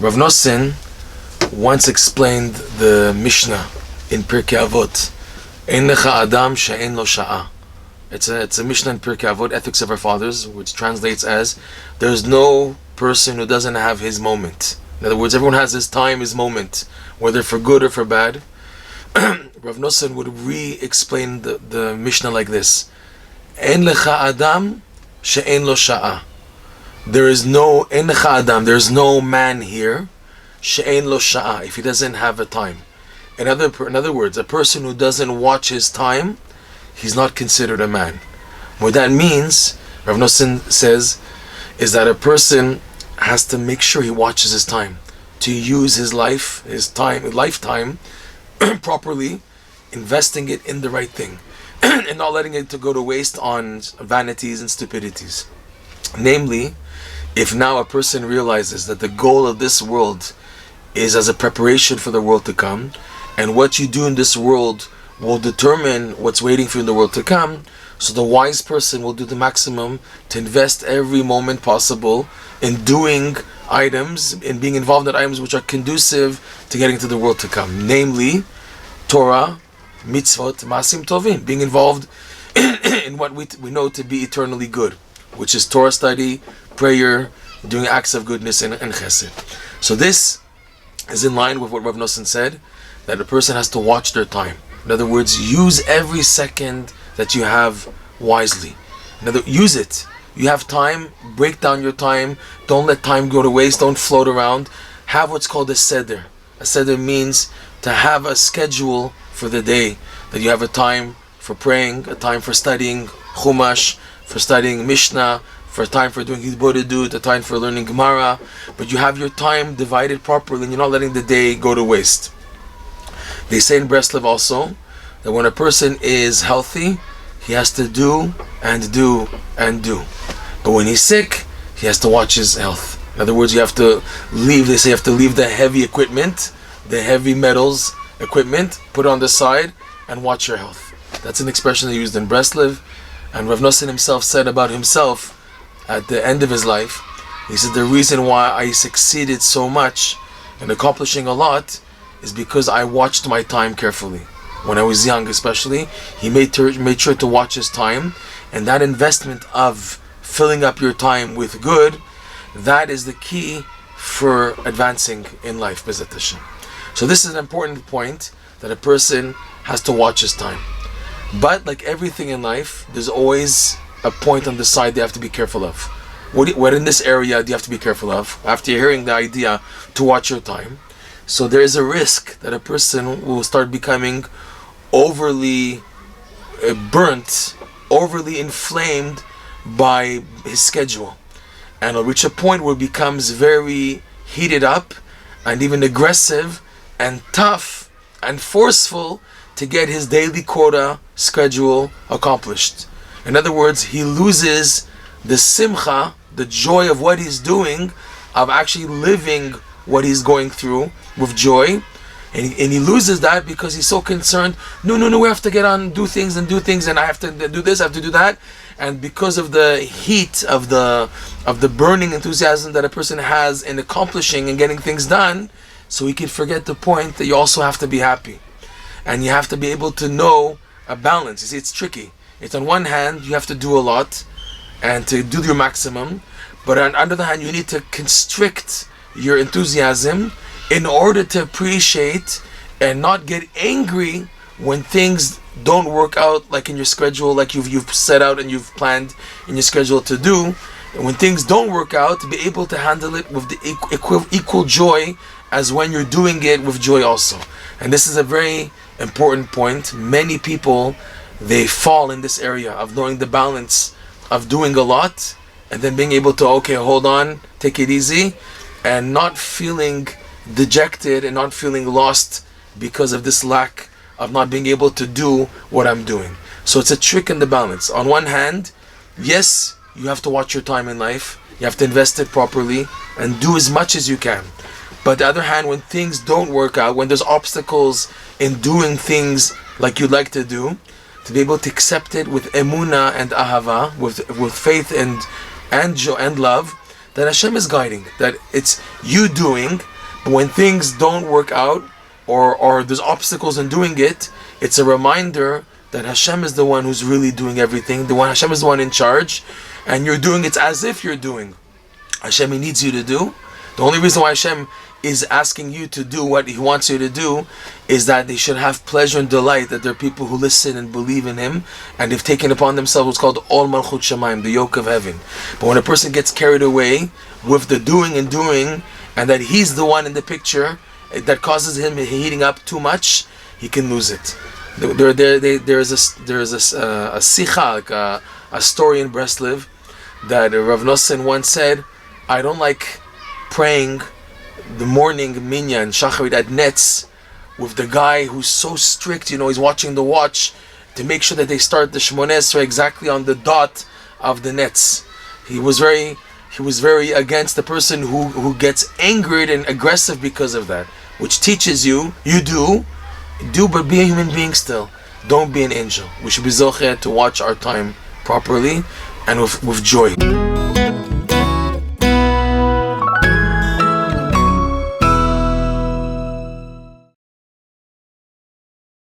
Rav Nosson once explained the Mishnah in Pirkei Avot. Ein lecha adam she'ein lo sha'a. It's a Mishnah in Pirkei Avot, Ethics of Our Fathers, which translates as, there's no person who doesn't have his moment. In other words, everyone has his time, his moment, whether for good or for bad. Rav Nosson would re-explain the Mishnah like this. Ein lecha adam she'ein lo sha'a. There is no ein lecha adam, there is no man here she'ein lo sha'a, if he doesn't have a time. In other words, a person who doesn't watch his time, he's not considered a man. What that means, Rav Nosson says, is that a person has to make sure he watches his time, to use his life, his lifetime properly, investing it in the right thing, and not letting it to go to waste on vanities and stupidities. Namely, if now a person realizes that the goal of this world is as a preparation for the world to come, and what you do in this world will determine what's waiting for you in the world to come, so the wise person will do the maximum to invest every moment possible in doing items, in being involved in items which are conducive to getting to the world to come. Namely, Torah, mitzvot, masim tovim, being involved in what we know to be eternally good, which is Torah study, prayer, doing acts of goodness and chesed. So this is in line with what Rav Nosson said, that a person has to watch their time. In other words, use every second that you have wisely. Use it. You have time, break down your time. Don't let time go to waste. Don't float around. Have what's called a seder. A seder means to have a schedule for the day. That you have a time for praying, a time for studying Chumash, for studying Mishnah, for a time for doing Hidbodedut, a time for learning Gemara. But you have your time divided properly and you're not letting the day go to waste. They say in Breslov also that when a person is healthy, he has to do and do and do. But when he's sick, he has to watch his health. In other words, you have to leave, they say you have to leave the heavy equipment, the heavy metals equipment, put it on the side and watch your health. That's an expression they used in Breslov. And Rav Nosson himself said about himself at the end of his life, he said, the reason why I succeeded so much in accomplishing a lot is because I watched my time carefully. When I was young especially, he made sure to watch his time, and that investment of filling up your time with good, that is the key for advancing in life, B'ezrat Hashem. So this is an important point, that a person has to watch his time. But like everything in life, there's always a point on the side they have to be careful of. What in this area do you have to be careful of? After hearing the idea to watch your time, so there is a risk that a person will start becoming overly burnt, overly inflamed by his schedule. And he'll reach a point where it becomes very heated up and even aggressive and tough and forceful to get his daily quota schedule accomplished. In other words, he loses the simcha, the joy of what he's doing, of actually living what he's going through with joy, and he loses that because he's so concerned. No, we have to get on, do things, and I have to do this, I have to do that, and because of the heat of the burning enthusiasm that a person has in accomplishing and getting things done, so he can forget the point that you also have to be happy, and you have to be able to know a balance. You see, it's tricky. It's on one hand you have to do a lot and to do your maximum, but on the other hand you need to constrict your enthusiasm in order to appreciate and not get angry when things don't work out like in your schedule, like you've set out and you've planned in your schedule to do. And when things don't work out, to be able to handle it with the equal joy as when you're doing it with joy also. And this is a very important point. Many people, they fall in this area of knowing the balance of doing a lot and then being able to, okay, hold on, take it easy, and not feeling dejected and not feeling lost because of this lack of not being able to do what I'm doing. So it's a trick in the balance. On one hand, yes, you have to watch your time in life, you have to invest it properly and do as much as you can. But on the other hand, when things don't work out, when there's obstacles in doing things like you'd like to do, to be able to accept it with emunah and ahava, with faith and joy and love, that Hashem is guiding, that it's you doing, But when things don't work out, or there's obstacles in doing it, it's a reminder that Hashem is the one who's really doing everything. Hashem is the one in charge, and you're doing it as if you're doing. Hashem, He needs you to do. The only reason why Hashem is asking you to do what He wants you to do is that they should have pleasure and delight, that there are people who listen and believe in Him, and they've taken upon themselves what's called Ol Malchut Shamayim, the yoke of heaven. But when a person gets carried away with the doing, and that he's the one in the picture, that causes him heating up too much, he can lose it. There is a sicha, like a story in Breslov, that Rav Nosson once said, I don't like praying the morning minyan shacharit at Netz with the guy who's so strict, he's watching the watch to make sure that they start the Shmoneh Esrei exactly on the dot of the Netz. He was very against the person who gets angered and aggressive because of that, which teaches you do, but be a human being still. Don't be an angel. We should be zocheh to watch our time properly and with joy.